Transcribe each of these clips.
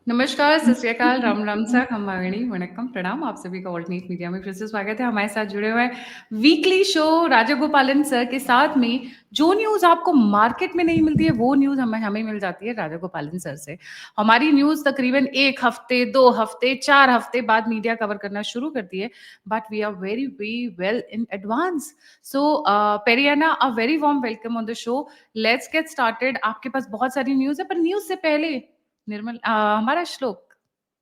नमस्कार, सत श्री अकाल, राम राम सा, खम्बागणी, वणक्कम, प्रणाम। आप सभी का ऑल्टरनेट मीडिया में फिर से स्वागत है। हमारे साथ जुड़े हुए हैं वीकली शो राजागोपालन सर के साथ में। जो न्यूज़ आपको मार्केट में नहीं मिलती है, वो न्यूज़ हमें हमें मिल जाती है राजागोपालन सर से। हमारी न्यूज़ तकरीबन 1 हफ्ते, 2 हफ्ते, 4 हफ्ते बाद मीडिया कवर करना शुरू करती है, but we are very well in advance. So Periyana, a very warm welcome on the show. Let's get started. आपके पास बहुत सारी न्यूज़ है, पर न्यूज़ से पहले निर्मल हमारा श्लोक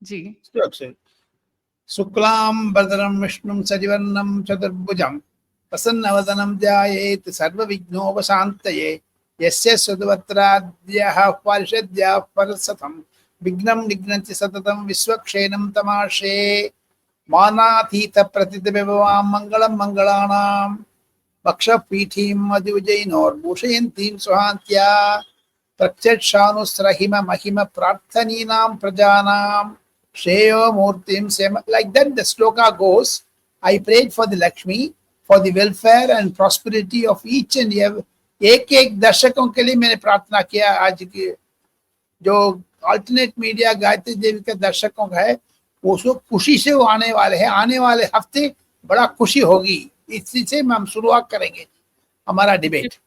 जी। श्लोक से शुक्लांबरधरं विष्णुं सजिवर्णं चतुर्भुजं प्रसन्नवदनं ध्यायेत् सर्वविघ्नोपशान्तये यस्य सुदवत्राद्यः परिषद्यः परसतं विघ्नं निघ्नन्ति सततं विश्वक्षेणं तमाशे मानातीतप्रतितविभवां मङ्गलं मङ्गलानां वक्षपीठीं मधुजैनोर्भूषयन्तीं सुहान्त्या प्रत्यक्षानुस्रहिम महिम प्रार्थनीनां प्रजानां Shreyo Murtim Sema. Like that, the sloka goes. I prayed for the Lakshmi, for the welfare and prosperity of each and every. एक दर्शकों के लिए मैंने प्रार्थना किया। आज की जो अल्टरनेट मीडिया गायत्री देवी के दर्शकों का है, उसको खुशी से वो आने वाले हैं। आने वाले हफ्ते बड़ा खुशी होगी। इसी से हम शुरुआत करेंगे हमारा डिबेट।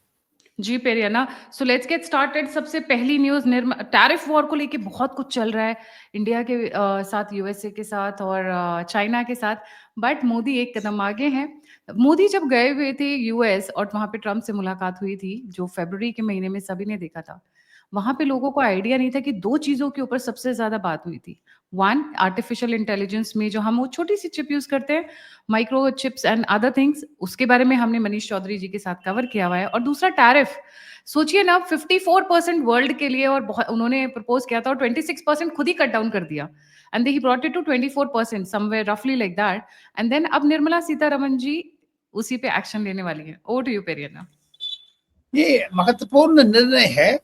जी Periyana, so let's get started. सबसे पहली न्यूज, टैरिफ वॉर को लेके बहुत कुछ चल रहा है इंडिया के साथ, यूएसए के साथ और चाइना के साथ, बट मोदी एक कदम आगे हैं। मोदी जब गए हुए थे यूएस और वहां पे ट्रम्प से मुलाकात हुई थी, जो फरवरी के महीने में सभी ने देखा था, वहां पे लोगों को आइडिया नहीं था कि दो चीजों के ऊपर सबसे ज्यादा बात हुई थी। वन, आर्टिफिशियल इंटेलिजेंस में जो हम वो छोटी सी चिप यूज करते हैं, micro chips and other things, उसके बारे में हमने मनीष चौधरी जी के साथ कवर किया हुआ है। और दूसरा टैरिफ, सोचिए ना, 54% वर्ल्ड के लिए, और उन्होंने प्रपोज किया था और 26% खुद ही कट डाउन कर दिया, and he brought it to 24%, somewhere रफली लाइक दैट। एंड देन अब निर्मला सीतारमन जी उसी पे एक्शन लेने वाली है। Over to you Periyana. ये महत्वपूर्ण निर्णय है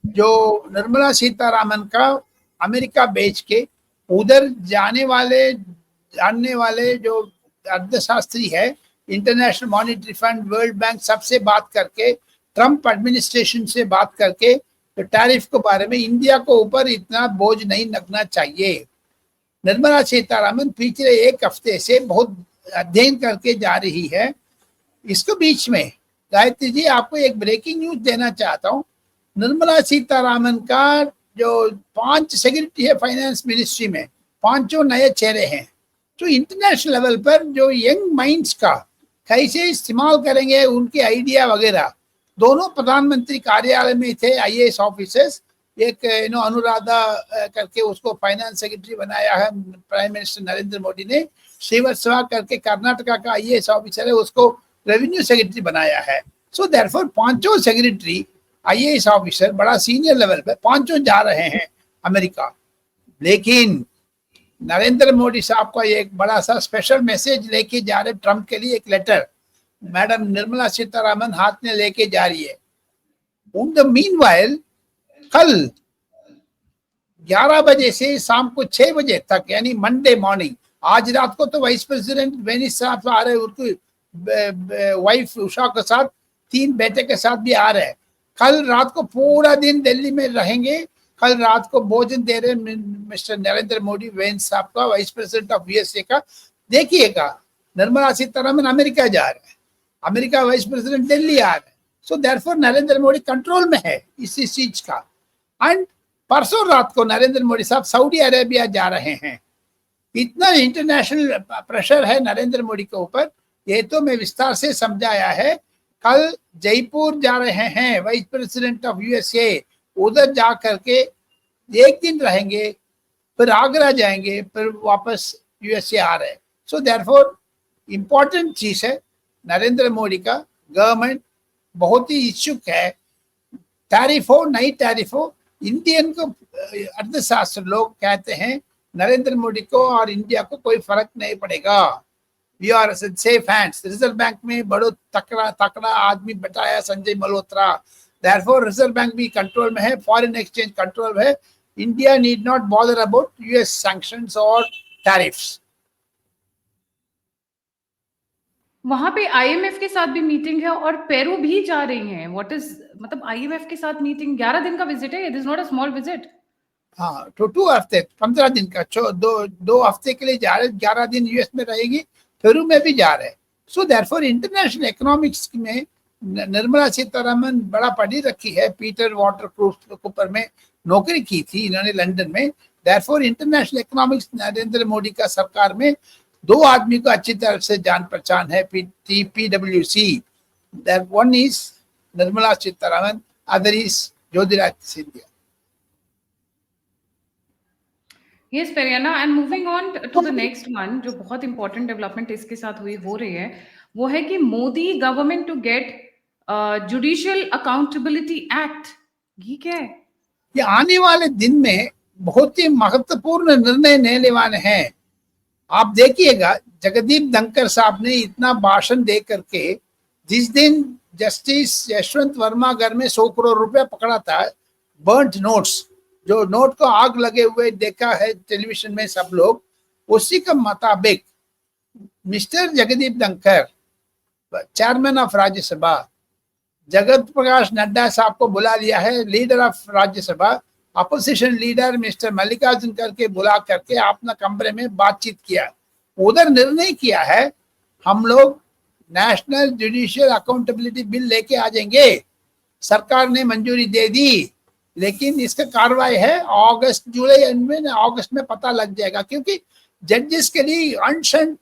जो निर्मला सीतारामन का अमेरिका बेच के उधर जानने वाले जो अर्थशास्त्री है, international monetary fund, world bank, सबसे बात करके, ट्रम्प एडमिनिस्ट्रेशन से बात करके, तो टैरिफ के बारे में इंडिया को ऊपर इतना बोझ नहीं लगना चाहिए। निर्मला सीतारामन पिछले 1 हफ्ते से बहुत अध्ययन करके जा रही है। इसके बीच में गायत्री जी, आपको एक ब्रेकिंग न्यूज देना चाहता हूँ। निर्मला सीतारामन का जो 5 सेक्रेटरी है फाइनेंस मिनिस्ट्री में, 5 नए चेहरे हैं, तो इंटरनेशनल लेवल पर जो यंग माइंड्स का कैसे इस्तेमाल करेंगे, उनके आइडिया वगैरह। दोनों प्रधानमंत्री कार्यालय में थे आईएएस ऑफिसर्स। एक अनुराधा करके उसको फाइनेंस सेक्रेटरी बनाया है प्राइम मिनिस्टर नरेंद्र मोदी ने। श्रीवास्तव करके कर्नाटका का आईएएस ऑफिसर है, उसको रेवेन्यू सेक्रेटरी बनाया है। So therefore 5 secretary IAS officer बड़ा सीनियर लेवल पे 5 जा रहे हैं अमेरिका। लेकिन नरेंद्र मोदी साहब का एक बड़ा सा स्पेशल मैसेज लेके जा रहे ट्रम्प के लिए। एक लेटर मैडम निर्मला सीतारामन हाथ में लेके जा रही है। इन द मीनवाइल कल 11 बजे से शाम को 6 बजे तक, यानी मंडे मॉर्निंग, आज रात को तो वाइस प्रेसिडेंट वेनिस साहब आ रहे, उनकी वाइफ उषा के साथ, 3 बेटे के साथ भी आ रहे हैं। कल रात को पूरा दिन दिल्ली में रहेंगे। कल रात को भोजन दे रहे मिस्टर नरेंद्र मोदी, वेंस साहब का, वाइस प्रेसिडेंट ऑफ यूएसए का। देखिएगा, निर्मला सीतारमन अमेरिका जा रहे हैं, अमेरिका वाइस प्रेसिडेंट दिल्ली आ रहे हैं। So therefore Narendra Modi control में है इस चीज का। एंड परसों रात को नरेंद्र मोदी साहब सऊदी अरेबिया जा रहे हैं। इतना इंटरनेशनल प्रेशर है नरेंद्र मोदी के ऊपर, ये तो मैं विस्तार से समझाया है। कल जयपुर जा रहे हैं वाइस प्रेसिडेंट ऑफ यूएसए, उधर जा करके 1 दिन रहेंगे, फिर आगरा जाएंगे, फिर वापस यूएसए आ रहे हैं। सो देयरफॉर इम्पोर्टेंट चीज है। नरेंद्र मोदी का गवर्नमेंट बहुत ही इच्छुक है, टैरिफ हो नहीं टैरिफ हो। इंडियन को अर्थशास्त्र लोग कहते हैं नरेंद्र मोदी को और इंडिया को कोई फर्क नहीं पड़ेगा। We are safe hands. Reserve bank में बड़ो तकड़ा आदमी बैठाया Sanjay Malhotra, therefore reserve bank भी कंट्रोल में है, फॉरेन एक्सचेंज कंट्रोल में है। India need not bother about US sanctions और टैरिफ्स। वहां पे आईएमएफ के साथ भी मीटिंग है और पेरू भी जा रही हैं। व्हाट इज, मतलब आईएमएफ के साथ मीटिंग, 11 दिन का विजिट है, it is not a small visit. हाँ, तो 2 हफ्ते 15 दिन का, दो हफ्ते के लिए जा रहे, 11 दिन यूएस में रहेगी, पेरू में भी जा रहे। सो देयरफॉर इंटरनेशनल इकोनॉमिक्स में निर्मला सीतारमन बड़ा पढ़ी रखी है, पीटर वाटरप्रूफ में नौकरी की थी इन्होंने लंदन में। Therefore international economics Narendra Modi का सरकार में 2 आदमी को अच्छी तरह से जान पहचान है, PwC। That one is Nirmala Sitharaman, other is Jyotiraditya Scindia. Yes Periyana, and moving on to the next one, जो बहुत इंपॉर्टेंट डेवलपमेंट इसके साथ हो रही है, वो है कि Modi government to get judicial accountability act. ये क्या है? ये आने वाले दिन में बहुत ही महत्वपूर्ण निर्णय लेने वाले हैं। आप देखिएगा, जगदीप धनखड़ साहब ने इतना भाषण दे करके, जिस दिन जस्टिस यशवंत वर्मा घर में 100 करोड़ रुपया पकड़ा था, बर्न्ट नोट्स, जो नोट को आग लगे हुए देखा है टेलीविजन में सब लोग, उसी के मुताबिक mister Jagdeep Dhankhar, chairman of Rajya Sabha, Jagat Prakash Nadda साहब को बुला लिया है, leader of Rajya Sabha, opposition leader mister Mallikarjun करके बुला करके अपना कमरे में बातचीत किया। उधर निर्णय किया है हम लोग नेशनल जुडिशियल अकाउंटेबिलिटी बिल लेके आ जाएंगे। सरकार ने मंजूरी दे दी, लेकिन इसका कार्रवाई है अगस्त जुलाई में, अगस्त में पता लग जाएगा, क्योंकि जजेस के लिए अनसेंट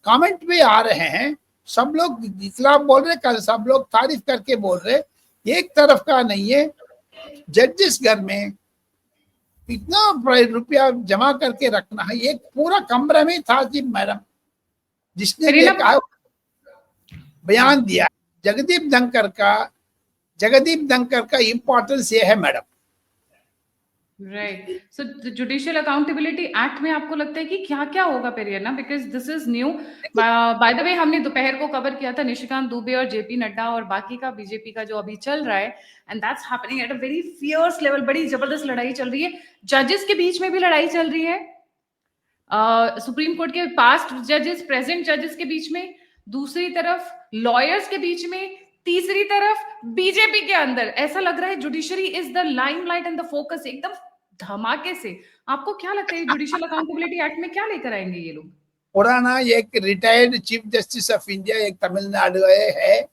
कमेंट भी आ रहे हैं। सब लोग खिलाफ बोल रहे, कल सब लोग तारीफ करके बोल रहे, एक तरफ का नहीं है। जजेस घर में इतना रुपया जमा करके रखना है, एक पूरा कमरा में था जी मैडम, जिसने बयान दिया। जगदीप धनखड़ का इंपॉर्टेंस ये है madam. Right, so judicial accountability act में आपको लगता है कि क्या क्या होगा Periyana, because this is new. By the way, हमने दोपहर को कवर किया था निशिकांत दुबे और जेपी नड्डा और बाकी का बीजेपी का जो अभी चल रहा है, and that's happening at a very fierce level. बड़ी जबरदस्त लड़ाई चल रही है, जजेस के बीच में भी लड़ाई चल रही है, सुप्रीम कोर्ट के पास्ट जजेस, प्रेजेंट जजेस के बीच में, दूसरी तरफ लॉयर्स के बीच में, तीसरी तरफ बीजेपी के अंदर। ऐसा लग रहा है judiciary is the limelight and the focus, एकदम धमाके से। आपको क्या लगता है जुडिशियल अकाउंटेबिलिटी एक्ट में क्या लेकर आएंगे ये लोग? पुराना एक retired chief justice of India एक तमिलनाडु है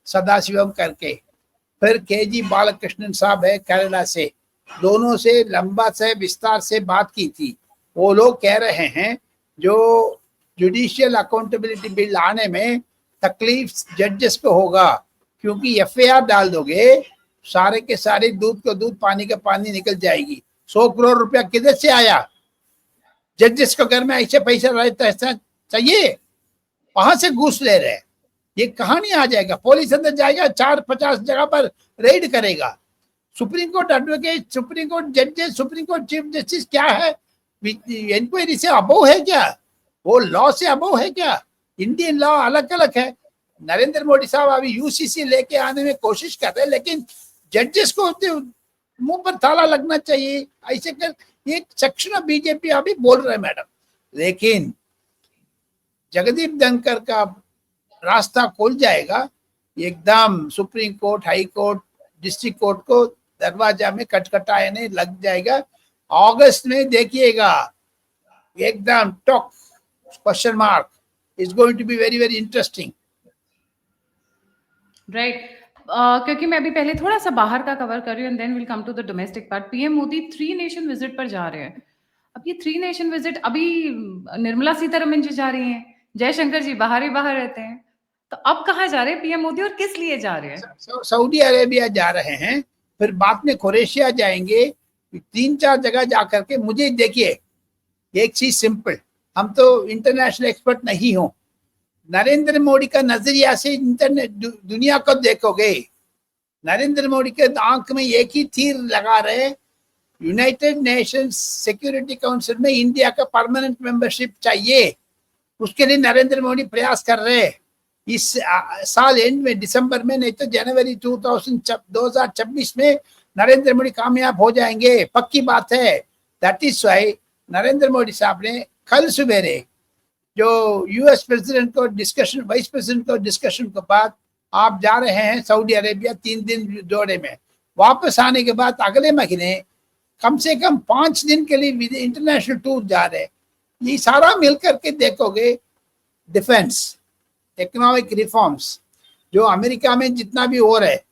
सदाशिवम करके, फिर KG बालकृष्णन साहब है केरला से, दोनों से लंबा से विस्तार से बात की थी। वो लोग कह रहे हैं जो जुडिशियल अकाउंटेबिलिटी बिल आने में तकलीफ जजेस को होगा, क्योंकि FIR डाल दोगे, सारे के सारे दूध को दूध, पानी का पानी निकल जाएगी। 100 करोड़ रुपया किधर से आया? जजेस को घर में ऐसे पैसा रहता है चाहिए, वहां से घूस ले रहे, ये कहानी आ जाएगा। पुलिस अंदर जाएगा, 4-50 जगह पर रेड करेगा। Supreme court advocate, supreme court जजेस, सुप्रीम कोर्ट चीफ जस्टिस क्या है? इंक्वायरी से अबोव है क्या? वो लॉ से अबोव है क्या? इंडियन लॉ अलग अलग है। नरेंद्र मोदी साहब अभी UCC लेके आने में कोशिश कर रहे हैं, लेकिन जजेस को मुंह पर ताला लगना चाहिए, ऐसे कर एक सेक्शन ऑफ बीजेपी अभी बोल रहे हैं मैडम। लेकिन जगदीप धनखड़ का रास्ता खुल जाएगा एकदम, supreme court, high court, district court को दरवाजा में खटखटाने लग जाएगा। अगस्त में देखिएगा एकदम talk question mark, is going to be very very interesting. Right, क्योंकि मैं अभी पहले थोड़ा सा बाहर का कवर कर रही हूँ, and then will come to the domestic part. PM Modi 3 nation visit पर जा रहे हैं। अब ये 3 नेशन विजिट, अभी निर्मला सीतारमन जी जा रही हैं, जयशंकर जी बाहर ही बाहर रहते हैं, तो अब कहाँ जा रहे हैं पीएम मोदी और किस लिए जा रहे हैं? सऊदी अरेबिया जा रहे हैं, फिर बाद में क्रोएशिया जाएंगे, 3-4 जगह जाकर के। मुझे देखिए एक चीज सिंपल, हम तो इंटरनेशनल एक्सपर्ट नहीं हो, नरेंद्र मोदी का नजरिया से इंटरनेट दुनिया को देखोगे, नरेंद्र मोदी के आंख में एक ही तीर लगा रहे, यूनाइटेड नेशंस सिक्योरिटी काउंसिल में इंडिया का परमानेंट मेंबरशिप चाहिए। उसके लिए नरेंद्र मोदी प्रयास कर रहे हैं। इस साल एंड में, दिसंबर में, नहीं तो जनवरी 2026 में नरेंद्र मोदी कामयाब हो जाएंगे, पक्की बात है। That is why Narendra Modi साहब ने कल सवेरे जो US प्रेसिडेंट को डिस्कशन, वाइस प्रेसिडेंट को डिस्कशन के बाद आप जा रहे हैं सऊदी अरेबिया 3 दिन जोड़े में। वापस आने के बाद अगले महीने कम से कम 5 दिन के लिए इंटरनेशनल टूर जा रहे हैं। ये सारा मिलकर के देखोगे, डिफेंस, इकोनॉमिक रिफॉर्म्स, जो अमेरिका में जितना भी हो रहा है,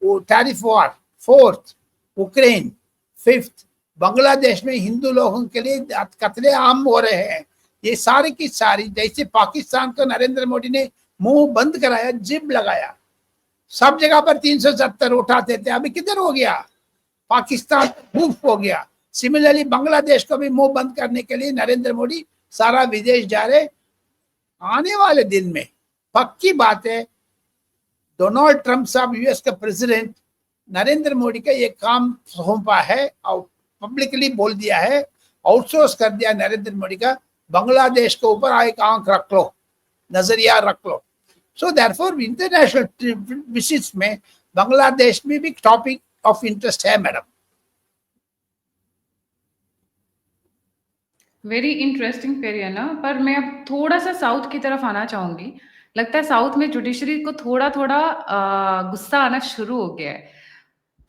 वो tariff war, fourth Ukraine, fifth Bangladesh में हिंदू लोगों के लिए कतले आम हो रहे हैं, ये सारी की सारी, जैसे पाकिस्तान को नरेंद्र मोदी ने मुंह बंद कराया, जिब लगाया, सब जगह पर 370 उठाते थे, अभी किधर हो गया, पाकिस्तान मूव हो गया। सिमिलरली बांग्लादेश को भी मुंह बंद करने के लिए नरेंद्र मोदी सारा विदेश जा रहे। आने वाले दिन में पक्की बात है, डोनाल्ड ट्रंप साहब यूएस का प्रेसिडेंट, नरेंद्र मोदी का ये काम सौंपा है और पब्लिकली बोल दिया है, आउटसोर्स कर दिया नरेंद्र मोदी का, बांग्लादेश के ऊपर एक आंख रख लो, नजरिया रख लो। सो देयरफॉर इंटरनेशनल विजिट्स में बांग्लादेश में भी टॉपिक ऑफ इंटरेस्ट है मैडम। वेरी इंटरेस्टिंग पेरियाना, पर मैं अब थोड़ा सा साउथ की तरफ आना चाहूंगी। लगता है साउथ में जुडिशरी को थोड़ा थोड़ा गुस्सा आना शुरू हो गया है।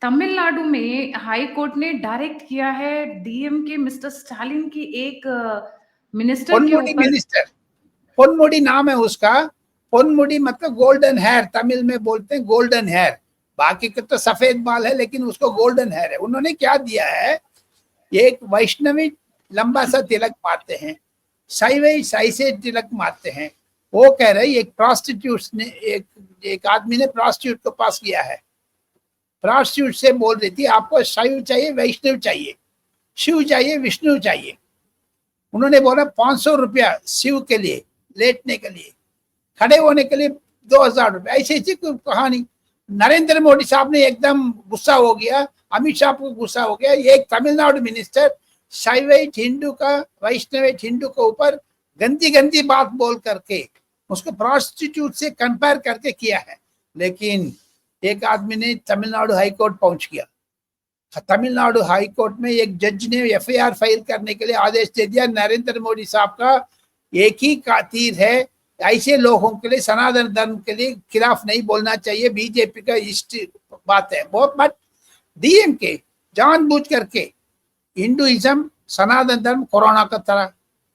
तमिलनाडु में हाई कोर्ट ने डायरेक्ट किया है डीएमके मिस्टर स्टालिन की एक मिनिस्टर के पोनमुडी ऊपर। मिनिस्टर, पोनमुडी नाम है उसका, पोनमुडी मतलब गोल्डन हेयर, तमिल में बोलते हैं गोल्डन हेयर, बाकी के तो सफेद बाल है लेकिन उसको गोल्डन हेयर है। उन्होंने क्या दिया है, एक वैष्णवी लंबा सा तिलक मारते हैं, साई से तिलक मारते हैं। वो कह रहे एक प्रोस्टिट्यूट ने, एक आदमी ने प्रोस्टिट्यूट को पास किया है, प्रोस्टिट्यूट से बोल रही थी आपको शैव चाहिए, वैष्णव चाहिए, शिव चाहिए, विष्णु चाहिए। उन्होंने बोला 500 रुपया शिव के लिए, लेटने के लिए, खड़े होने के लिए 2000 रुपया, ऐसी ऐसी कहानी। नरेंद्र मोदी साहब ने एकदम गुस्सा हो गया, अमित शाह को गुस्सा हो गया। एक तमिलनाडु मिनिस्टर शैवइट हिंदू का, वैष्णविट हिंदू के ऊपर गंदी गंदी बात बोल करके उसको प्रोस्टिट्यूट से कंपेयर करके किया है। लेकिन एक आदमी ने तमिलनाडु हाई कोर्ट पहुंच गया, तमिलनाडु हाई कोर्ट में एक जज ने एफआईआर फाइल करने के लिए आदेश दे दिया, नरेंद्र मोदी साहब का एक ही का तीर है, ऐसे लोगों के लिए, सनातन धर्म के लिए खिलाफ नहीं बोलना चाहिए, बीजेपी का इष्ट बात है बहुत। बट डीएमके जानबूझ करके हिंदुइज्म, सनातन धर्म कोरोना का तरह,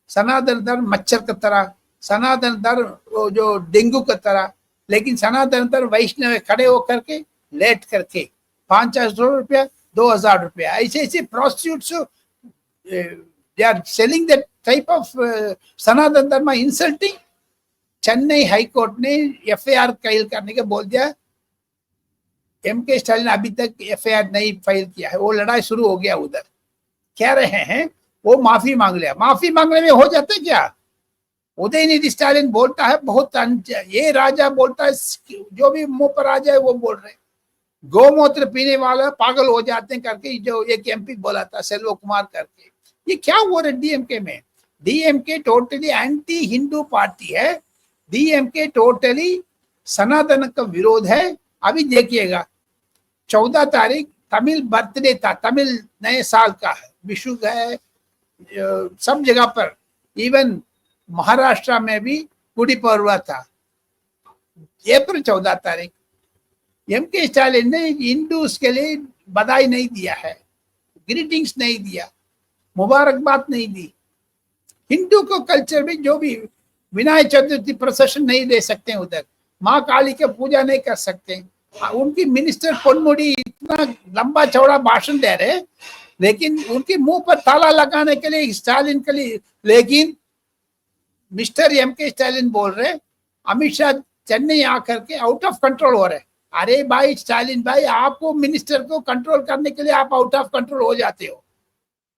सनातन धर्म मच्छर का तरह, सनातन धर्म जो डेंगू का तरह, लेकिन सनातन धर्म वैष्णव खड़े होकर के लेट करके 500 रुपया, 2000 रुपया, ऐसे ऐसे prostitutes they are selling that type of Sanatan Dharma insulting. Chennai high court ने एफआईआर फाइल करने के बोल दिया, एमके स्टालिन अभी तक एफआईआर नहीं फाइल किया है, वो लड़ाई शुरू हो गया उधर। कह रहे हैं वो माफी मांग लिया, माफी मांगने में हो जाता क्या? उदयनिधि स्टालिन बोलता है बहुत, ये राजा बोलता है, जो भी मुंह पर आ जाए वो बोल रहे, गौमूत्र पीने वाला पागल हो जाते हैं करके जो एक एमपी बोला था सेल्व कुमार करके। ये क्या हुआ है डीएमके में? DMK totally anti Hindu party है, डीएमके टोटली सनातन का विरोध है। अभी देखिएगा 14 तारीख तमिल बर्थडे था, तमिल नए साल का है, विशु है सब जगह पर, इवन महाराष्ट्र में भी गुड़ी पर्व था, अप्रैल 14 तारीख। एमके स्टालिन ने हिंदूज के लिए बधाई नहीं दिया है, ग्रीटिंग्स नहीं दिया, मुबारकबाद नहीं दी। हिंदू को कल्चर में जो भी विनायक चतुर्थी प्रोसेशन नहीं दे सकते, उधर माँ काली की पूजा नहीं कर सकते। उनकी मिनिस्टर पोनमुडी इतना लंबा चौड़ा भाषण दे रहे, लेकिन उनके मुंह पर ताला लगाने के लिए स्टालिन के लिए, लेकिन मिस्टर एमके स्टालिन बोल रहे अमित शाह चेन्नई आकर के आउट ऑफ कंट्रोल हो रहे। अरे भाई स्टालिन भाई, आपको मिनिस्टर को कंट्रोल करने के लिए आप आउट ऑफ कंट्रोल हो जाते हो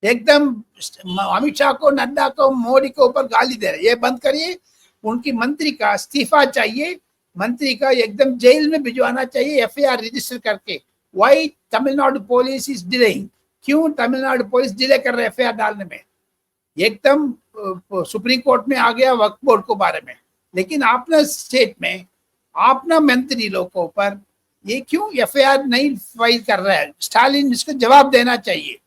एकदम। अमित शाह को, नड्डा को, मोदी को ऊपर गाली दे रहे, ये बंद करिए। उनकी मंत्री का इस्तीफा चाहिए, मंत्री का एकदम जेल में भिजवाना चाहिए एफआईआर रजिस्टर करके। Why Tamil Nadu police is delaying? क्यों तमिलनाडु पुलिस डिले कर रहे एफआईआर डालने में? एकदम सुप्रीम कोर्ट में आ गया वक्फ बोर्ड के बारे में, लेकिन अपना स्टेट में अपना मंत्री लोग के ऊपर ये क्यों एफआईआर नहीं फाइल कर रहा है? स्टालिन इसको जवाब देना चाहिए।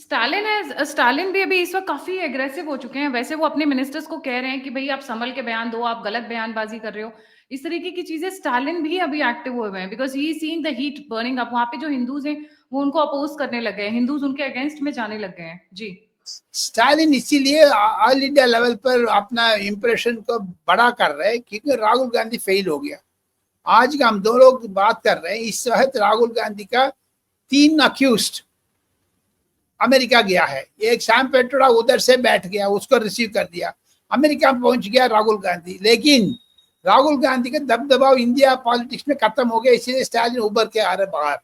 स्टालिन भी अभी इस वक्त काफी एग्रेसिव हो चुके हैं। वैसे वो अपने मिनिस्टर्स को कह रहे हैं कि भाई आप संभल के बयान दो, आप गलत बयानबाजी कर रहे हो। इस तरीके की चीजें स्टालिन भी अभी एक्टिव हुए हैं, because he seeing the heat burning up. वहां पे जो हिंदूज हैं वो उनको अपोज करने लग गए हैं, हिंदूज उनके अगेंस्ट में जाने लग गए हैं। जी, स्टालिन इसीलिए ऑल इंडिया लेवल पर अपना इंप्रेशन को बड़ा कर रहे हैं क्योंकि राहुल गांधी फेल हो गया। आज का हम दो लोग बात कर रहे हैं, इस वक्त राहुल गांधी का 3 अक्यूज्ड अमेरिका गया है। एक सैम पेट्रोडा उधर से बैठ गया, उसको रिसीव कर दिया, अमेरिका में पहुंच गया राहुल गांधी। लेकिन राहुल गांधी का दबदबाव इंडिया पॉलिटिक्स में खत्म हो गया, इसलिए स्टालिन उभर के आ रहे बाहर।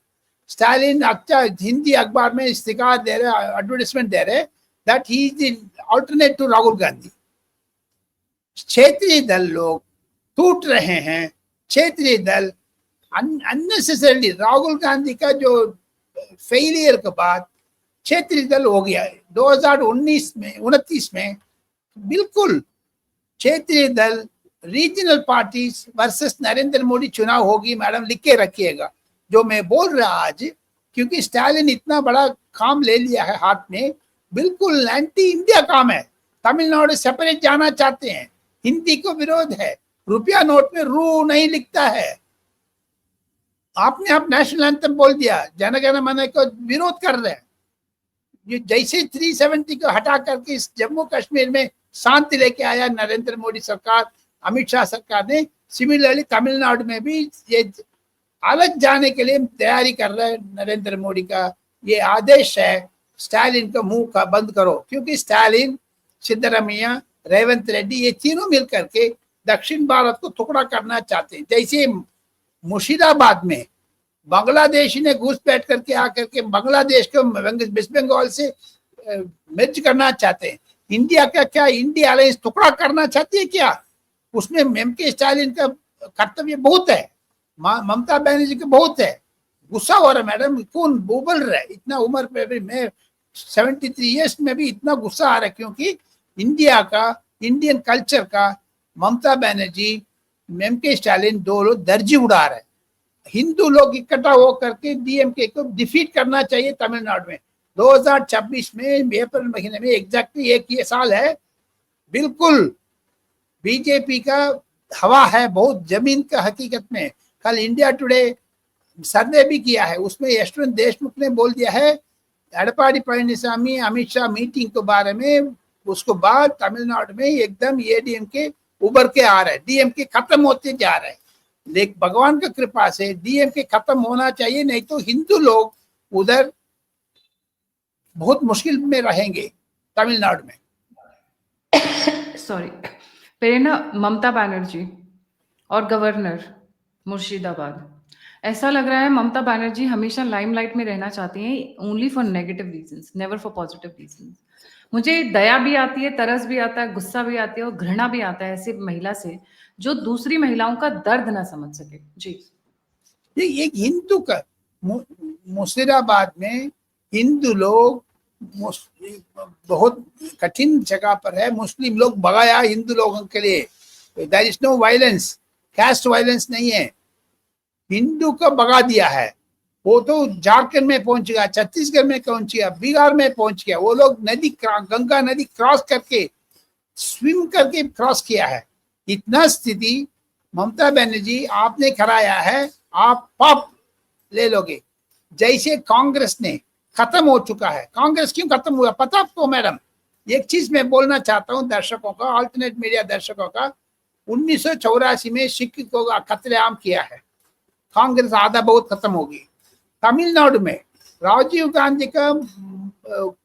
स्टालिन अच्छा हिंदी अखबार में इस्तिहार दे रहे, एडवर्टाइजमेंट दे रहे that he is the alternate to Rahul Gandhi. क्षेत्रीय दल लोग टूट रहे हैं, क्षेत्रीय दल अननेसेसरली राहुल गांधी का जो फेलियर के बाद क्षेत्रीय दल हो गया है। 2019 में 29 में बिल्कुल क्षेत्रीय दल regional parties versus Narendra Modi चुनाव होगी मैडम, लिख के रखिएगा जो मैं बोल रहा आज, क्योंकि स्टालिन इतना बड़ा काम ले लिया है हाथ में, बिल्कुल एंटी इंडिया काम है। तमिलनाडु सेपरेट जाना चाहते हैं, हिंदी को विरोध है, रुपया नोट में रू नहीं लिखता है। आपने आप नेशनल एंथम बोल दिया, जनगण मन को विरोध कर रहे हैं। ये जैसे 370 को हटा करके इस जम्मू कश्मीर में शांति लेके आया नरेंद्र मोदी सरकार, अमित शाह सरकार ने, सिमिलरली तमिलनाडु में भी ये अलग जाने के लिए तैयारी कर रहे हैं नरेंद्र मोदी का। ये आदेश है स्टालिन का मुंह का बंद करो, क्योंकि स्टालिन, सिद्धरामैया, रेवंत रेड्डी ये तीनों मिलकर के दक्षिण भारत को टुकड़ा करना चाहते हैं। जैसे मुर्शिदाबाद में बांग्लादेश ने घुसपैठ करके आकर के बांग्लादेश को वेस्ट बंगाल से मिर्च करना चाहते हैं। इंडिया का क्या इंडिया अलायंस टुकड़ा करना चाहती है क्या? उसमें एम.के. स्टालिन का कर्तव्य बहुत है, ममता बनर्जी का बहुत है। गुस्सा हो रहा है मैडम, कौन बोल रहा है इतना उम्र पे भी, मैं 73 ईयर्स में भी इतना गुस्सा आ रहा है, क्योंकि इंडिया का, इंडियन कल्चर का ममता बनर्जी, एम.के. स्टालिन दो लोग दर्जी उड़ा रहे हैं। हिंदू लोग इकट्ठा होकर के डीएमके को डिफीट करना चाहिए तमिलनाडु में। 2026 में अप्रैल महीने में एग्जैक्टली एक ये साल है, बिल्कुल बीजेपी का हवा है बहुत जमीन का हकीकत में। कल इंडिया टुडे सर्वे भी किया है, उसमें यशवंत देशमुख ने बोल दिया है एडपाडी पळनिसामी अमित शाह मीटिंग के बारे में, उसको बाद तमिलनाडु में एकदम एडीएमके उभर के आ रहा है, डीएमके खत्म होते जा रहे हैं। लेकिन भगवान की कृपा से डीएमके खत्म होना चाहिए, नहीं तो हिंदू लोग उधर बहुत मुश्किल में रहेंगे तमिलनाडु में। सॉरी, प्रेरणा ममता बनर्जी और गवर्नर मुर्शिदाबाद, ऐसा लग रहा है ममता बनर्जी हमेशा लाइमलाइट में रहना चाहती हैं, only for negative reasons, never for positive reasons. मुझे दया भी आती है, तरस भी आता है, गुस्सा भी आती है और घृणा भी आता है ऐसी महिला से जो दूसरी महिलाओं का दर्द ना समझ सके। जी, ये एक हिंदू का मुर्शिदाबाद में हिंदू लोग बहुत कठिन जगह पर है, मुस्लिम लोग भगाया हिंदू लोगों के लिए, there is no violence, caste violence नहीं है, हिंदू को भगा दिया है। वो तो झारखंड में पहुंच गया, छत्तीसगढ़ में पहुंच गया, बिहार में पहुंच गया, वो लोग नदी, गंगा नदी क्रॉस करके, स्विम करके क्रॉस किया है। इतना स्थिति ममता बनर्जी आपने कराया है, आप पाप ले लोगे। जैसे कांग्रेस ने खत्म हो चुका है, कांग्रेस क्यों खत्म हुआ पता आपको मैडम? एक चीज मैं बोलना चाहता हूँ दर्शकों का, अल्टरनेट मीडिया दर्शकों का, 1984 में सिख को कत्लेआम किया है, कांग्रेस आधा बहुत खत्म होगी। तमिलनाडु में राजीव गांधी का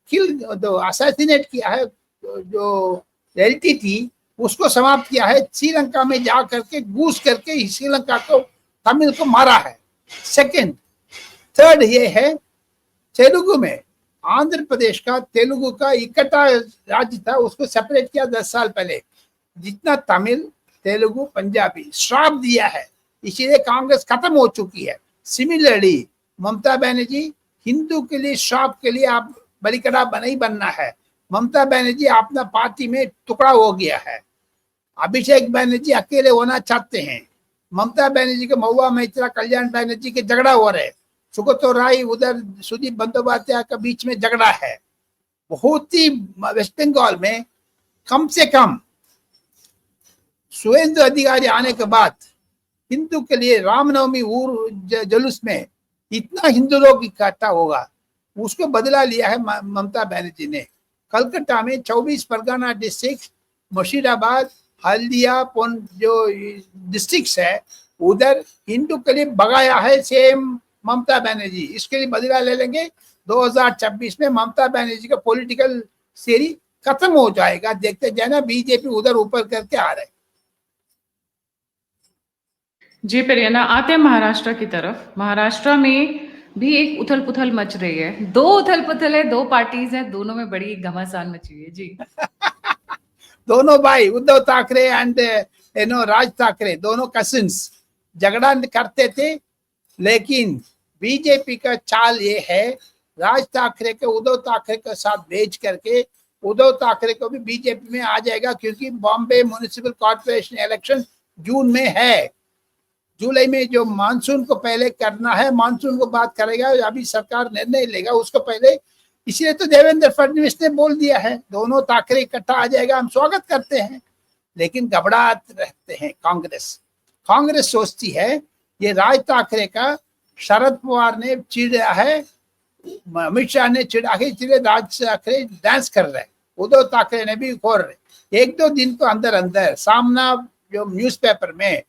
किल असैसिनेट किया है, जो एलटी थी उसको समाप्त किया है, श्रीलंका में जा करके घुस करके श्रीलंका को, तमिल को मारा है। सेकंड, थर्ड ये है तेलुगु में, आंध्र प्रदेश का तेलुगु का इकट्ठा राज्य था, उसको सेपरेट किया 10 साल पहले। जितना तमिल, तेलुगु, पंजाबी श्राप दिया है, इसीलिए कांग्रेस खत्म हो चुकी है। सिमिलरली ममता बनर्जी, हिंदू के लिए श्राप के लिए आप बलिकड़ा नहीं बनना है। ममता बनर्जी अपना पार्टी में टुकड़ा हो गया है, अभिषेक बनर्जी अकेले होना चाहते हैं, ममता बनर्जी के महुआ मैत्रा, कल्याण बनर्जी के झगड़ा हो रहे, सुगतो राय उधर सुदीप बंदोपाध्याय के बीच में झगड़ा है। बहुत ही वेस्ट बंगाल में कम से कम शुभेंदु अधिकारी आने के बाद हिंदू के लिए रामनवमी जुलूस में इतना हिंदू लोग इकट्ठा होगा, उसको बदला लिया है ममता बनर्जी ने। कलकत्ता में 24 परगना डिस्ट्रिक्ट, मुर्शिदाबाद, हल्दिया जो डिस्ट्रिक्ट है, उधर हिंदू के लिए भगाया है सेम ममता बनर्जी। इसके लिए बदला ले लेंगे। 2026 में ममता बनर्जी का पॉलिटिकल सीरीज खत्म हो जाएगा। देखते जाना, बीजेपी उधर ऊपर करके आ रहे। जी प्रियना, आते हैं महाराष्ट्र की तरफ। महाराष्ट्र में भी एक उथल पुथल मच रही है। दो उथल पुथल है, दो पार्टीज है, दोनों में बड़ी घमासान मची हुई है जी। दोनों भाई उद्धव ठाकरे एंड राज ठाकरे, दोनों कजिन्स झगड़ा करते थे, लेकिन बीजेपी का चाल ये है, राज ठाकरे के उद्धव ठाकरे के साथ भेज करके उद्धव ठाकरे को भी बीजेपी में आ जाएगा, क्योंकि बॉम्बे म्युनिसिपल कॉर्पोरेशन इलेक्शन जून में है। जुलाई में जो मानसून को पहले करना है, मानसून को बात करेगा, अभी सरकार निर्णय लेगा उसको पहले। इसलिए तो देवेंद्र फडणवीस ने बोल दिया है दोनों ठाकरे इकट्ठा आ जाएगा, हम स्वागत करते हैं। लेकिन घबराहट रहते हैं कांग्रेस सोचती है ये राज ठाकरे का, शरद पवार ने चिढ़ा है, अमित शाह ने चिढ़ा है, इसलिए राज ठाकरे डांस कर रहे हैं, उद्धव ठाकरे ने भी खोल रहे। एक दो दिन को अंदर अंदर सामना जो न्यूज़पेपर में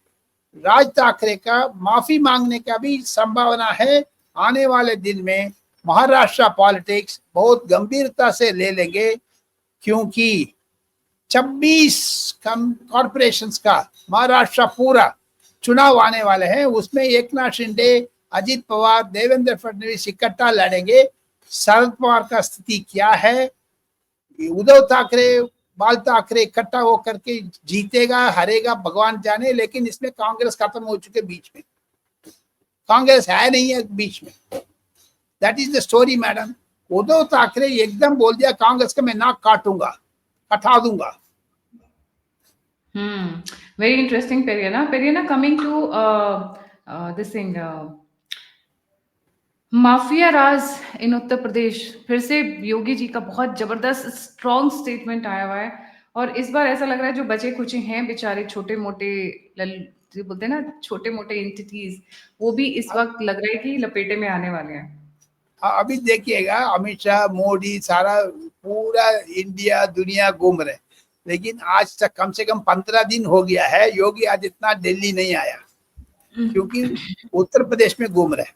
राज ठाकरे का माफी मांगने का भी संभावना है। आने वाले दिन में महाराष्ट्र पॉलिटिक्स बहुत गंभीरता से ले लेंगे, क्योंकि 26 कॉर्पोरेशंस का महाराष्ट्र पूरा चुनाव आने वाले हैं। उसमें एकनाथ शिंदे, अजित पवार, देवेंद्र फडणवीस इकट्ठा लड़ेंगे। शरद पवार का स्थिति क्या है, उद्धव ठाकरे, बाल ठाकरे इकट्ठा होकर के जीतेगा हरेगा भगवान जाने। लेकिन इसमें कांग्रेस खत्म हो चुके, बीच में कांग्रेस है नहीं है बीच में। That is the story madam. Uddhav Thackeray एकदम बोल दिया कांग्रेस का मैं नाक काटूंगा, कटा दूंगा। Very interesting पेरियाना, coming to this thing, mafia राज इन उत्तर प्रदेश। फिर से योगी जी का बहुत जबरदस्त स्ट्रॉन्ग स्टेटमेंट आया हुआ है, और इस बार ऐसा लग रहा है जो बचे कुचे हैं बेचारे, छोटे मोटे जो बोलते हैं ना, छोटे मोटे एंटिटीज, वो भी इस वक्त लग रहा है कि लपेटे में आने वाले हैं। अभी देखिएगा, अमित शाह, मोदी, सारा पूरा इंडिया दुनिया घूम रहे, लेकिन आज तक कम से कम 15 दिन हो गया है योगी आदित्यनाथ दिल्ली नहीं आया, क्योंकि उत्तर प्रदेश में घूम रहे।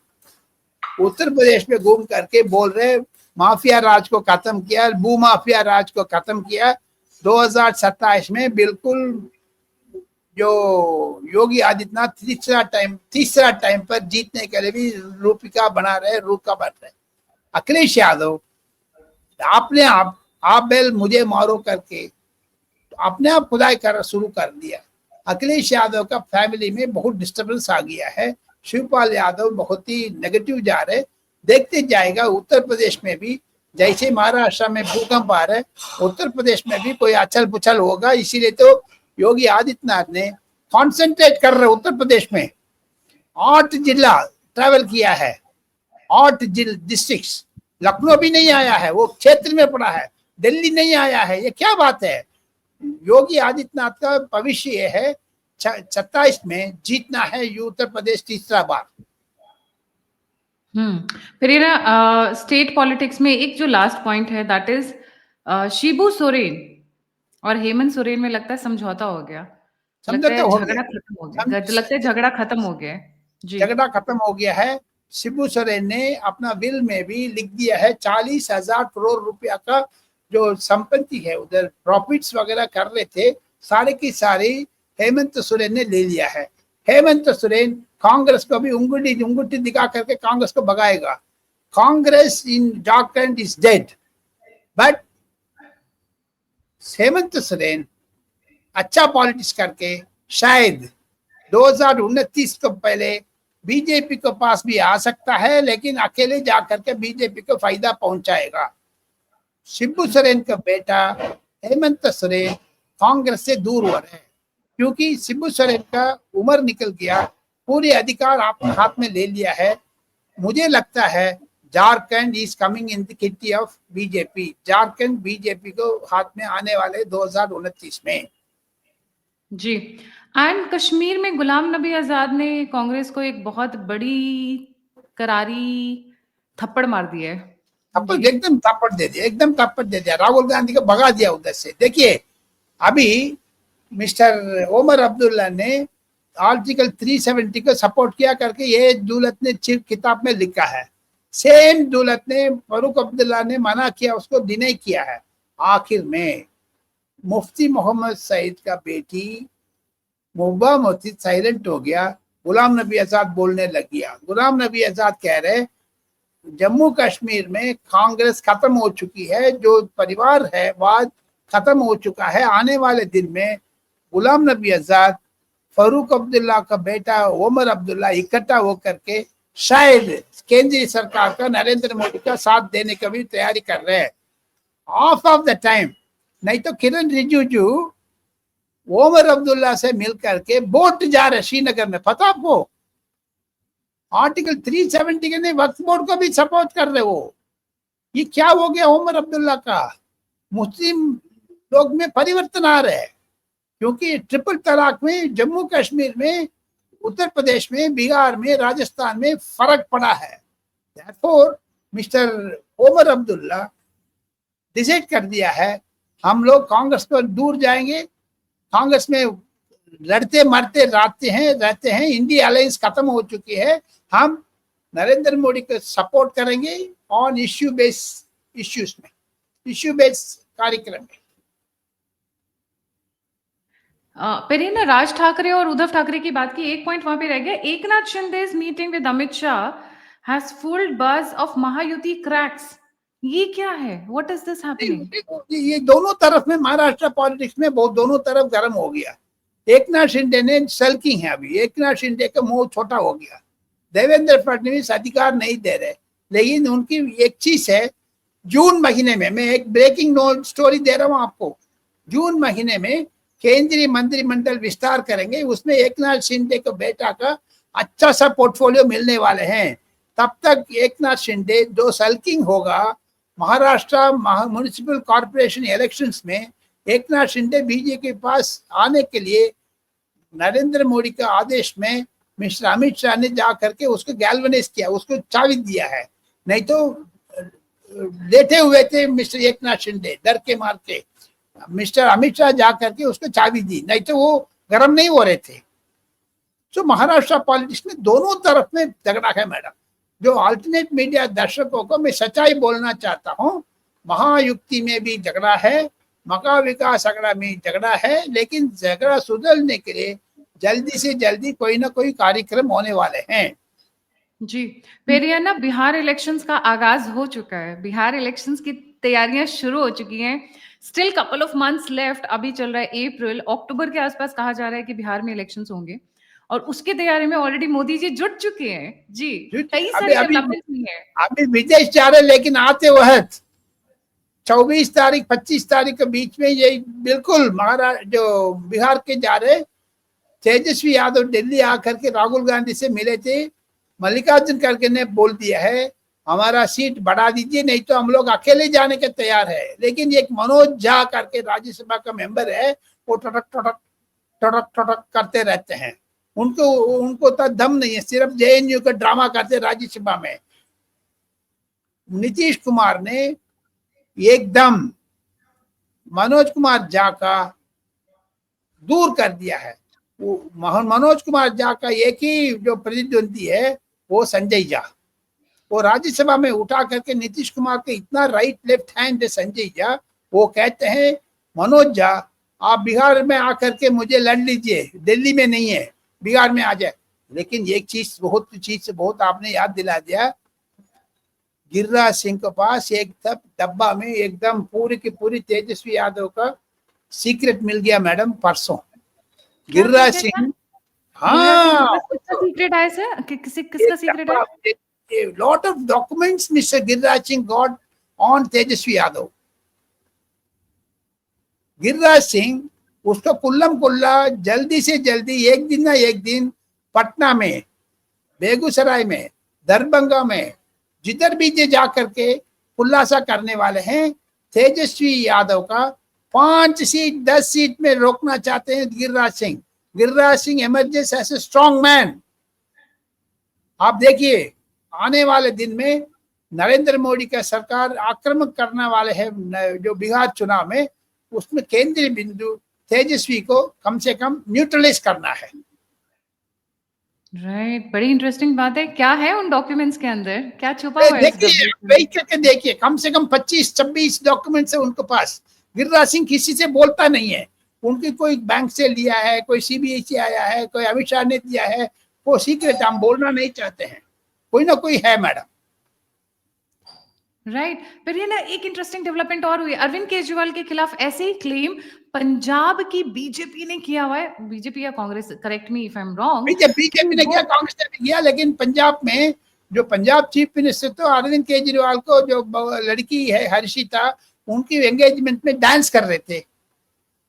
उत्तर प्रदेश में घूम करके बोल रहे माफिया राज को खत्म किया, भू माफिया राज को खत्म किया। 2027 में बिल्कुल जो योगी आदित्यनाथ तीसरा टाइम पर जीतने के लिए भी रूपका बना रहे, रूपका बन रहे। अखिलेश यादव आपने आप बेल मुझे मारो करके अपने आप खुदाई कर शुरू कर दिया। अखिलेश यादव का फैमिली में बहुत डिस्टर्बेंस आ गया है। शिवपाल यादव बहुत ही नेगेटिव जा रहे। देखते जाएगा उत्तर प्रदेश में भी, जैसे महाराष्ट्र में भूकंप आ रहा है, उत्तर प्रदेश में भी कोई अचल पुचल होगा। इसीलिए तो योगी आदित्यनाथ ने कॉन्सेंट्रेट कर रहे उत्तर प्रदेश में 8 जिला ट्रैवल किया है, 8 डिस्ट्रिक्ट। लखनऊ भी नहीं आया है, वो क्षेत्र में पड़ा है, दिल्ली नहीं आया है। ये क्या बात है? योगी आदित्यनाथ का भविष्य ये है 27 में जीतना है उत्तर प्रदेश तीसरा बार। फिर ना स्टेट पॉलिटिक्स में एक जो लास्ट पॉइंट है, दैट इज शिबू सोरेन और हेमंत सोरेन में लगता है समझौता हो गया, लगता है झगड़ा खत्म हो गया, लगता है झगड़ा खत्म हो गया है जी। झगड़ा खत्म हो गया है। शिबू सोरेन ने अपना बिल में भी लिख दिया है 40,000 करोड़ रुपया का जो संपत्ति है, उधर प्रॉफिट्स वगैरह कर रहे थे, सारे की सारी हेमंत सोरेन ने ले लिया है। हेमंत सोरेन कांग्रेस को भी उंगली दिखा करके कांग्रेस को भगाएगा। Congress in Jharkhand is dead, but Hemant Soren अच्छा पॉलिटिक्स करके शायद 2029 को पहले बीजेपी के पास भी आ सकता है, लेकिन अकेले जाकर के बीजेपी को फायदा पहुंचाएगा। शिबू सोरेन का बेटा हेमंत सोरेन कांग्रेस से दूर हो रहे हैं, क्योंकि शिबू सोरेन का उम्र निकल गया, पूरे अधिकार अपने हाथ में ले लिया है। मुझे लगता है Jharkhand is coming in the kitty of BJP. Jharkhand BJP को हाथ में आने वाले 2029 में जी। एंड कश्मीर में गुलाम नबी आजाद ने कांग्रेस को एक बहुत बड़ी करारी थप्पड़ मार दी है। थप्पड़ जी एकदम थप्पड़ दे दिया, एकदम थप्पड़ दे दिया, राहुल गांधी को भगा दिया उधर से। देखिए अभी मिस्टर ओमर अब्दुल्ला ने आर्टिकल 370 को सपोर्ट किया करके ये दौलत ने चिप किताब में लिखा है। सेम दौलत ने फारूक अब्दुल्ला ने मना किया, उसको डिनाई किया है। आखिर में मुफ्ती मोहम्मद सईद का बेटी मुहबा मोती साइलेंट हो गया, गुलाम नबी आजाद बोलने लग गया। गुलाम नबी आजाद कह रहे जम्मू कश्मीर में कांग्रेस खत्म हो चुकी है, जो परिवार है वाद खत्म हो चुका है। आने वाले दिन में गुलाम नबी आजाद, फारूक अब्दुल्ला का बेटा ओमर अब्दुल्ला इकट्ठा होकर के शायद केंद्रीय सरकार का, नरेंद्र मोदी का साथ देने की भी तैयारी कर रहे हैं ऑफ द टाइम। नहीं तो किरण रिजिजू ओमर अब्दुल्ला से मिलकर के बोट जा रहे श्रीनगर में, पता आपको? आर्टिकल 370 के नहीं, वक्फ बोर्ड को भी सपोर्ट कर रहे हो। ये क्या हो गया ओमर अब्दुल्ला का? मुस्लिम लोग में परिवर्तन आ रहे हैं, क्योंकि ट्रिपल तलाक में जम्मू कश्मीर में, उत्तर प्रदेश में, बिहार में, राजस्थान में फर्क पड़ा है। Therefore, mister Omar Abdullah decide कर दिया है हम लोग कांग्रेस पर दूर जाएंगे, कांग्रेस में लड़ते मरते रहते हैं, इंडिया अलायंस खत्म हो चुकी है, हम नरेंद्र मोदी को सपोर्ट करेंगे ऑन इश्यू बेस इश्यूज में, इश्यू बेस कार्यक्रम में। पर ये ना राज ठाकरे और उद्धव ठाकरे की बात की, एक पॉइंट वहां पे रह गया। Eknath Shinde's meeting with Amit Shah has full buzz of Mahayuti cracks. ये क्या है? What is this happening? ये दोनों तरफ में महाराष्ट्र पॉलिटिक्स में बहुत दोनों तरफ गर्म हो गया। एकनाथ शिंदे ने सल्किंग है अभी, एकनाथ शिंदे का मुंह छोटा हो गया। देवेंद्र फडणवीस अधिकार नहीं दे रहे, लेकिन उनकी एक चीज है, जून महीने में, मैं एक ब्रेकिंग न्यूज स्टोरी दे रहा हूं आपको, जून महीने में केंद्रीय मंत्रिमंडल विस्तार करेंगे, उसमें एकनाथ शिंदे को बेटा का अच्छा सा पोर्टफोलियो मिलने वाले हैं। तब तक एकनाथ शिंदे जो सल्किंग होगा महाराष्ट्र म्युनिसिपल कॉर्पोरेशन इलेक्शंस में, एकनाथ शिंदे बीजेपी के पास आने के लिए नरेंद्र मोदी के आदेश में मिस्टर अमित शाह ने जा करके उसको गैल्वनाइज किया, उसको चाबी दिया है। नहीं तो लेटे हुए थे मिस्टर एकनाथ शिंदे डर के मार के, मिस्टर अमित शाह जा करके उसको चाबी दी, नहीं तो वो गर्म नहीं हो रहे थे। तो महाराष्ट्र पॉलिटिक्स में दोनों तरफ में झगड़ा है मैडम। जो अल्टरनेट मीडिया दर्शकों को मैं सच्चाई बोलना चाहता हूँ, महायुक्ति में भी झगड़ा है, मका विकास अगड़ा में झगड़ा है, लेकिन झगड़ा सुलझने के लिए जल्दी से जल्दी कोई ना कोई कार्यक्रम होने वाले हैं। जी, पेरिया ना बिहार इलेक्शंस का आगाज हो चुका है, बिहार इलेक्शंस की तैयारियां शुरू हो चुकी हैं। Still couple of months left, अभी चल रहा है अप्रैल, अक्टूबर के आसपास कहा जा रहा है कि बिहार में इलेक्शंस होंगे, और उसकी तैयारी में ऑलरेडी मोदी जी जुट चुके हैं। जी, कई अभी सारी अभी डेवलपमेंट्स हुई है। अभी विदेश जा रहे, लेकिन आते वक्त 24 तारीख 25 तारीख के बीच में ये बिल्कुल महाराष्ट्र जो बिहार के जा रहे, तेजस्वी यादव दिल्ली आकर के राहुल गांधी से मिले थे। मल्लिकार्जुन खड़गे ने बोल दिया है हमारा सीट बढ़ा दीजिए, नहीं तो हम लोग अकेले जाने के तैयार है। लेकिन एक मनोज झा करके राज्यसभा का मेंबर है, वो टटक टटक टटक टटक करते रहते हैं, उनको तो दम नहीं है, सिर्फ जेएनयू का ड्रामा करते राज्यसभा में। नीतीश कुमार ने एकदम मनोज कुमार झा का दूर कर दिया है। वो मनोज कुमार झा का एक ही जो प्रतिद्वंदी है वो संजय झा, वो राज्यसभा में उठा करके नीतीश कुमार के इतना राइट लेफ्ट हैंड है संजय झा, वो कहते हैं मनोज झा आप बिहार में आकर के मुझे लड़ लीजिए, दिल्ली में नहीं है, बिहार में आ जाए। लेकिन एक चीज बहुत आपने याद दिला दिया, गिरिराज सिंह के पास एक डब्बा में एकदम पूरी की पूरी तेजस्वी यादव का सीक्रेट मिल गया मैडम परसों। गिरिराज सिंह, हाँ, किसका सीक्रेट है सर? किसका सीक्रेट है? a lot of documents Mr. Giriraj Singh got on Tejasvi Yadav. Giriraj Singh उसको कुल्लम कुल्ला जल्दी से जल्दी एक दिन ना एक दिन पटना में, बेगूसराय में, दरभंगा में, जिधर भी जा करके खुलासा करने वाले हैं। तेजस्वी यादव का 5 सीट 10 सीट में रोकना चाहते हैं Giriraj Singh. Giriraj Singh emerges as a strong man. आप देखिए आने वाले दिन में नरेंद्र मोदी का सरकार आक्रमक करने वाले हैं जो बिहार चुनाव में, उसमें केंद्रीय बिंदु तेजस्वी को कम से कम न्यूट्रलाइज करना है। राइट, बड़ी इंटरेस्टिंग बात है। क्या है उन डॉक्यूमेंट्स के अंदर, क्या छुपा हुआ है इस देखिए, डब्बे में? वेट करके देखिए, कम से कम 25-26 डॉक्यूमेंट्स है उनके पास। गिरिराज सिंह किसी से बोलता नहीं है, उनकी कोई बैंक से लिया है, कोई सीबीआई से आया है, कोई अमित शाह ने दिया है, वो सीक्रेट हम बोलना नहीं चाहते हैं, कोई ना कोई है मैडम। राइट, पर ये ना एक इंटरेस्टिंग डेवलपमेंट और हुई, अरविंद केजरीवाल के खिलाफ ऐसे ही क्लेम पंजाब की बीजेपी ने किया हुआ है, बीजेपी या Congress, correct me if I am wrong. BJP ने किया, कांग्रेस ने भी किया, लेकिन पंजाब में जो पंजाब चीफ मिनिस्टर तो अरविंद केजरीवाल को जो लड़की है हर्षिता, उनकी एंगेजमेंट में डांस कर रहे थे।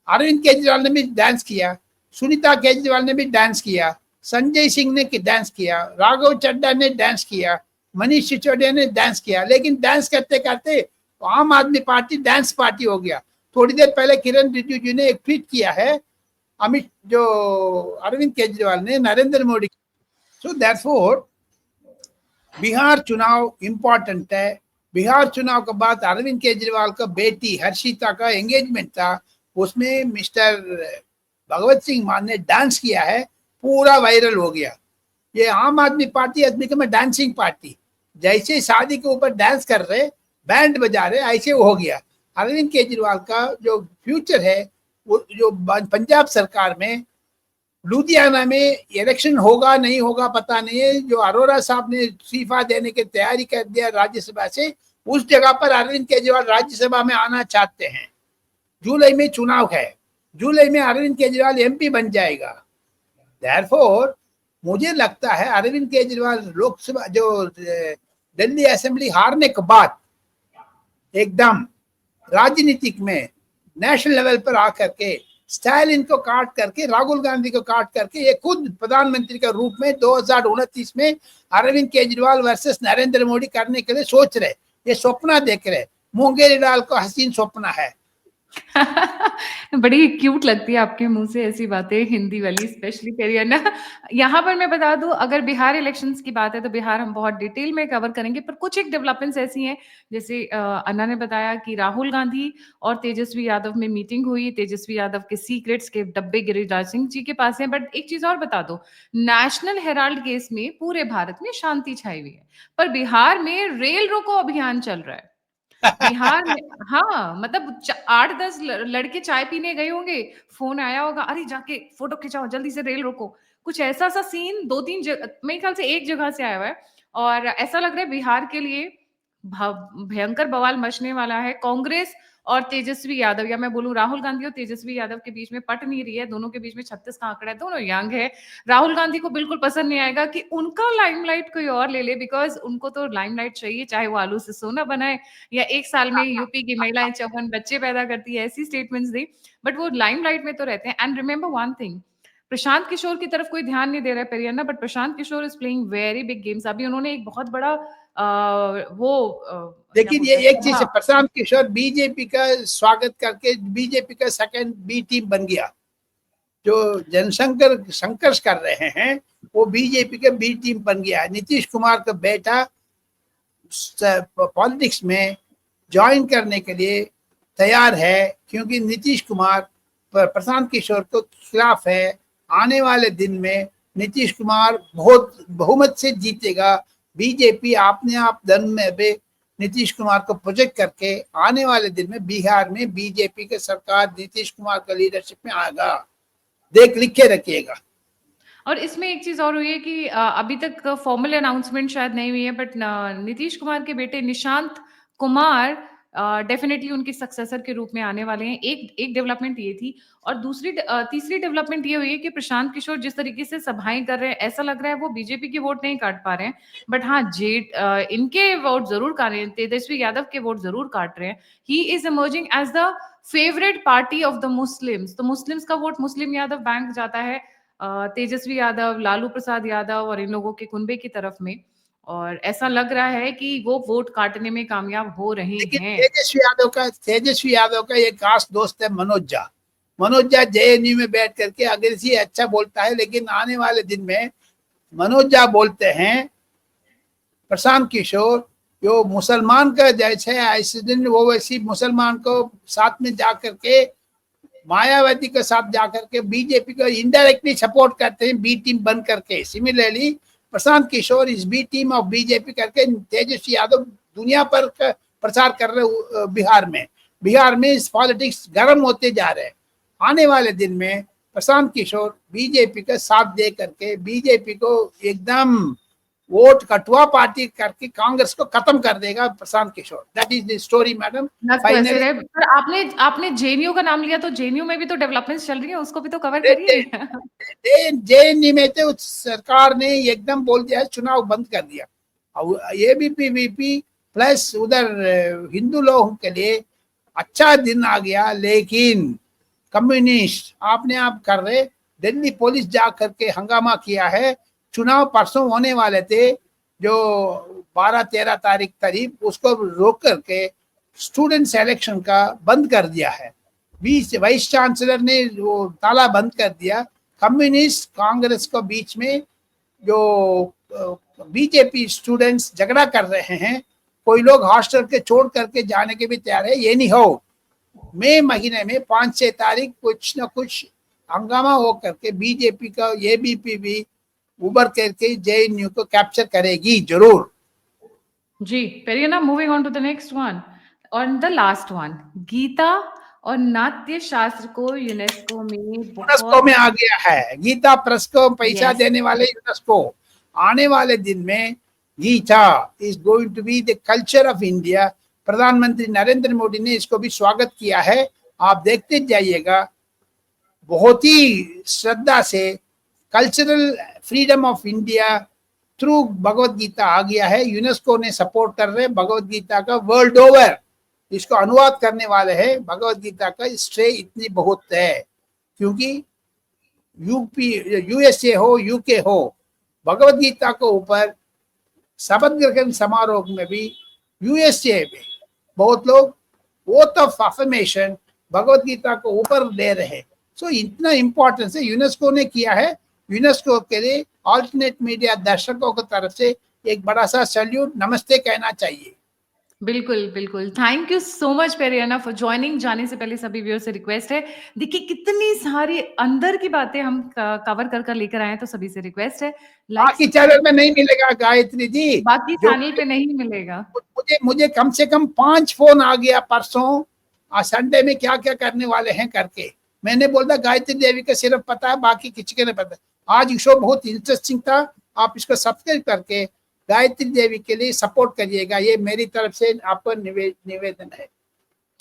अरविंद केजरीवाल ने भी डांस किया, सुनीता केजरीवाल ने भी डांस किया, संजय सिंह ने डांस किया, राघव चड्डा ने डांस किया, मनीष सिसोदिया ने डांस किया, लेकिन डांस करते करते आम आदमी पार्टी डांस पार्टी हो गया। थोड़ी देर पहले किरण रिजिजू ने एक ट्वीट किया है जो अरविंद केजरीवाल ने नरेंद्र मोदी। सो दैटफोर बिहार चुनाव इंपॉर्टेंट है। बिहार चुनाव के बाद अरविंद केजरीवाल का बेटी हर्षिता का एंगेजमेंट था, उसमें मिस्टर भगवत सिंह मान ने डांस किया है, पूरा वायरल हो गया। ये आम आदमी party has become a dancing party, जैसे शादी के ऊपर डांस कर रहे, बैंड बजा रहे, ऐसे वो हो गया। अरविंद केजरीवाल का जो फ्यूचर है वो जो पंजाब सरकार में, लुधियाना में इलेक्शन होगा नहीं होगा पता नहीं है, जो अरोड़ा साहब ने इस्तीफा देने की तैयारी कर दिया राज्यसभा से, उस जगह पर अरविंद केजरीवाल राज्यसभा में आना चाहते हैं। जुलाई में चुनाव है, जुलाई में अरविंद केजरीवाल एमपी बन जाएगा। देयरफॉर मुझे लगता है अरविंद केजरीवाल लोकसभा जो दिल्ली असेंबली हारने के बाद एकदम राजनीतिक में नेशनल लेवल पर आकर के स्टालिन को काट करके, राहुल गांधी को काट करके ये खुद प्रधानमंत्री के रूप में 2029 में अरविंद केजरीवाल वर्सेस नरेंद्र मोदी करने के लिए सोच रहे, ये सपना देख रहे। मुंगेरी लाल को हसीन सपना है। बड़ी क्यूट लगती है आपके मुंह से ऐसी बातें, हिंदी वाली स्पेशली करिए ना। यहाँ पर मैं बता दूं, अगर बिहार इलेक्शंस की बात है तो बिहार हम बहुत डिटेल में कवर करेंगे, पर कुछ एक डेवलपमेंट्स ऐसी हैं, जैसे अन्ना ने बताया कि राहुल गांधी और तेजस्वी यादव में मीटिंग हुई, तेजस्वी यादव के सीक्रेट्स के डब्बे गिरिराज सिंह जी के पास हैं। बट एक चीज और बता दो, नेशनल हेराल्ड केस में पूरे भारत में शांति छाई हुई है, पर बिहार में रेल रोको अभियान चल रहा है। बिहार में, हाँ, मतलब 8-10 लड़के चाय पीने गए होंगे, फोन आया होगा, अरे जाके फोटो खिंचाओ जल्दी से, रेल रोको। कुछ ऐसा सा सीन 2-3 मेरे ख्याल से एक जगह से आया हुआ है, और ऐसा लग रहा है बिहार के लिए भयंकर बवाल मचने वाला है। कांग्रेस और तेजस्वी यादव, या मैं बोलूं राहुल गांधी और तेजस्वी यादव के बीच में पट नहीं रही है, दोनों के बीच में 36 का आंकड़ा है, दोनों यंग है। राहुल गांधी को बिल्कुल पसंद नहीं आएगा कि उनका लाइमलाइट कोई और ले ले, बिकॉज उनको तो लाइमलाइट चाहिए, चाहे वो आलू से सोना बनाए या 1 साल में यूपी की महिलाएं 54 बच्चे पैदा करती है, ऐसी स्टेटमेंट्स दी, बट वो लाइमलाइट में तो रहते हैं। And remember one thing, Prashant Kishor की तरफ कोई ध्यान नहीं दे रहा है Periyana, but Prashant Kishor is playing very big games. अभी उन्होंने एक बहुत बड़ा लेकिन ये एक चीज है, प्रशांत किशोर बीजेपी का स्वागत करके बीजेपी का सेकंड बी टीम बन गया। जो जनशंकर संघर्ष कर रहे हैं वो बीजेपी के बी टीम बन गया। नीतीश कुमार का बेटा पॉलिटिक्स में ज्वाइन करने के लिए तैयार है, क्योंकि नीतीश कुमार प्रशांत किशोर को खिलाफ है। आने वाले दिन में नीतीश कुमार बहुत बहुमत से जीतेगा। बीजेपी अपने आप धन में भी नीतीश कुमार को प्रोजेक्ट करके आने वाले दिन में बिहार में बीजेपी के सरकार नीतीश कुमार का लीडरशिप में आएगा, देख लिख के रखिएगा। और इसमें एक चीज और हुई है कि अभी तक फॉर्मल अनाउंसमेंट शायद नहीं हुई है, बट नीतीश कुमार के बेटे निशांत कुमार डेफिनेटली उनके सक्सेसर के रूप में आने वाले हैं। एक डेवलपमेंट ये थी, और तीसरी डेवलपमेंट ये हुई है कि प्रशांत किशोर जिस तरीके से सभाएं कर रहे हैं, ऐसा लग रहा है वो बीजेपी के वोट नहीं काट पा रहे हैं, बट हाँ इनके वोट जरूर काट रहे हैं, तेजस्वी यादव के वोट जरूर काट रहे हैं। He is emerging as the favourite party of the Muslims. तो मुस्लिम्स का वोट मुस्लिम यादव बैंक जाता है तेजस्वी यादव, लालू प्रसाद यादव और इन लोगों के कुनबे की तरफ में, और ऐसा लग रहा है कि वो वोट काटने में कामयाब हो रहे हैं। तेजस्वी यादव का एक खास दोस्त है मनोज झा। मनोज झा जेएनयू में बैठ करके अंग्रेजी अच्छा बोलता है, लेकिन आने वाले दिन में मनोज झा बोलते हैं प्रशांत किशोर जो मुसलमान का जैसे ऐसे दिन वो वैसी मुसलमान को साथ में जाकर के मायावती के साथ जाकर के बीजेपी को इनडायरेक्टली सपोर्ट करते हैं बी टीम बन करके। सिमिलरली प्रशांत किशोर इस बी टीम ऑफ बीजेपी करके तेजस्वी यादव दुनिया पर प्रचार कर रहे बिहार में इस पॉलिटिक्स गर्म होते जा रहे हैं। आने वाले दिन में प्रशांत किशोर बीजेपी का साथ दे करके बीजेपी को एकदम वोट कटुआ पार्टी करके कांग्रेस को खत्म कर देगा Prashant Kishor. That is the story madam. पर आपने जेएनयू का नाम लिया, तो जेएनयू में भी तो डेवलपमेंट्स चल रही है, उसको भी तो कवर करिए। जेएनयू में तो सरकार ने एकदम बोल दिया चुनाव बंद कर दिया। एबीपी वीपी प्लस उधर हिंदू लोगों के लिए अच्छा दिन आ गया, लेकिन कम्युनिस्ट आपने आप कर रहे। दिल्ली पुलिस जा करके हंगामा किया है। चुनाव परसों होने वाले थे जो 12-13 तारीख करीब, उसको रोक करके स्टूडेंट सिलेक्शन का बंद कर दिया है। वाइस चांसलर ने वो ताला बंद कर दिया। कम्युनिस्ट कांग्रेस को बीच में जो बीजेपी स्टूडेंट्स झगड़ा कर रहे हैं, कोई लोग हॉस्टल के छोड़ करके जाने के भी तैयार है। ये नहीं हो, मई महीने में 5-6 तारीख कुछ न कुछ हंगामा हो करके बीजेपी का एबीपी भी उबर करके जेएनयू को कैप्चर करेगी जरूर। जी Periyana, moving on to the next one और द लास्ट वन, गीता और नाट्य शास्त्र को यूनेस्को में आ गया है। गीता प्रेस को पैसा देने वाले यूनेस्को। आने वाले दिन में Gita is going to be the culture of India. प्रधानमंत्री नरेंद्र मोदी ने इसको भी स्वागत किया है। आप देखते जाइएगा, बहुत ही श्रद्धा से cultural freedom of India through Bhagavad Gita आ गया है। यूनेस्को ने सपोर्ट कर रहे हैं भगवत गीता का वर्ल्ड ओवर। इसको अनुवाद करने वाले हैं। भगवत गीता का श्रेय इतनी बहुत है, क्योंकि यूएसए हो यूके हो, भगवत गीता को ऊपर शपथ ग्रहण समारोह में भी यूएसए में बहुत लोग oath of affirmation Bhagavad Gita को ऊपर ले रहे हैं। सो इतना इंपॉर्टेंस है यूनेस्को ने किया है। यूनेस्को के लिए ऑल्टरनेट मीडिया दर्शकों की तरफ से एक बड़ा सा सैल्यूट, नमस्ते कहना चाहिए। बिल्कुल बिल्कुल, thank you so much Periyana for joining. जाने से पहले सभी व्यूअर्स से रिक्वेस्ट है, देखिए कितनी सारी अंदर की बातें हम कवर कर लेकर आए, तो सभी से रिक्वेस्ट है बाकी चैनल में नहीं मिलेगा गायत्री जी, बाकी चैनल पे नहीं मिलेगा। मुझे कम से कम 5 फोन आ गया परसों, संडे में क्या क्या करने वाले हैं करके। मैंने बोला गायत्री देवी का सिर्फ पता है, बाकी किसी के नहीं पता। आज शो बहुत इंटरेस्टिंग था। आप इसको सब्सक्राइब करके गायत्री देवी के लिए सपोर्ट करिएगा, ये मेरी तरफ से आपको निवेदन है।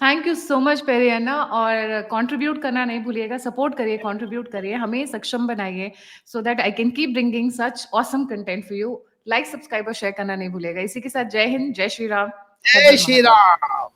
थैंक यू सो मच पेरियाना, और कंट्रीब्यूट करना नहीं भूलिएगा, सपोर्ट करिए, कंट्रीब्यूट करिए, हमें सक्षम बनाइए, so that I can keep bringing such awesome content for you. Like, subscribe और शेयर करना नहीं भूलिएगा। इसी के साथ जय हिंद, जय श्री राम, जय श्री राम।